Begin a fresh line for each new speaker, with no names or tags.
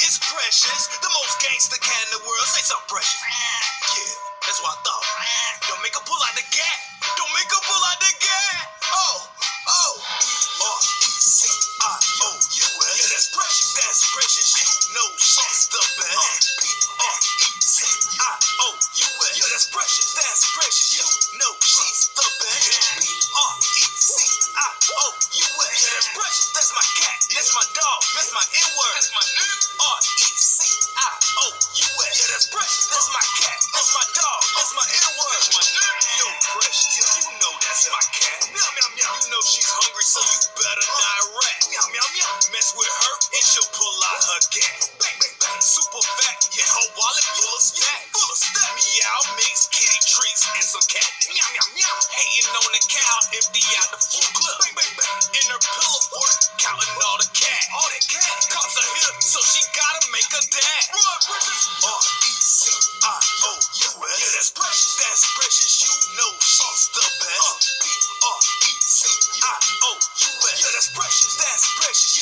It's Precious, the most gangster cat in the world. Say something, Precious. Yeah, that's what I thought. Don't make her pull out the gat. Don't make her pull out the gat. P-R-E-C-I-O-U-S. Yeah, that's Precious. That's Precious. You know she's the best. P-R-E-C-I-O-U-S. Yeah, that's Precious. That's Precious. You know she's the best. P-R-E-C-I-O-U-S. Yeah, that's Precious. That's my cat. That's my dog. That's my N-word. That's my R-E-C-I-O-U-S. Yeah, that's Precious. That's my cat. That's my dog. That's my N-word. Yo, Precious, you know that's my cat. Meow, meow, meow. You know she's hungry, so you better not rat. Meow, meow, meow. Mess with her, and she'll pull out her gat. Bang, bang, bang. Super fat, yeah, her wallet full of stack. Full of stack. Meow, mix kitty treats and some catnip. Meow, meow, meow. Hating on the cow, empty out the full clip. Bang, bang, bang. In her pillow fort, counting all the cat. All that cat. Cops her here, so she gotta make a dad. Run, Precious. R-E-C-I-O-U-S. Yeah, that's Precious. That's Precious. You know she's the best. P-R-E-C-I-O-U-S. Yeah, that's Precious. That's Precious.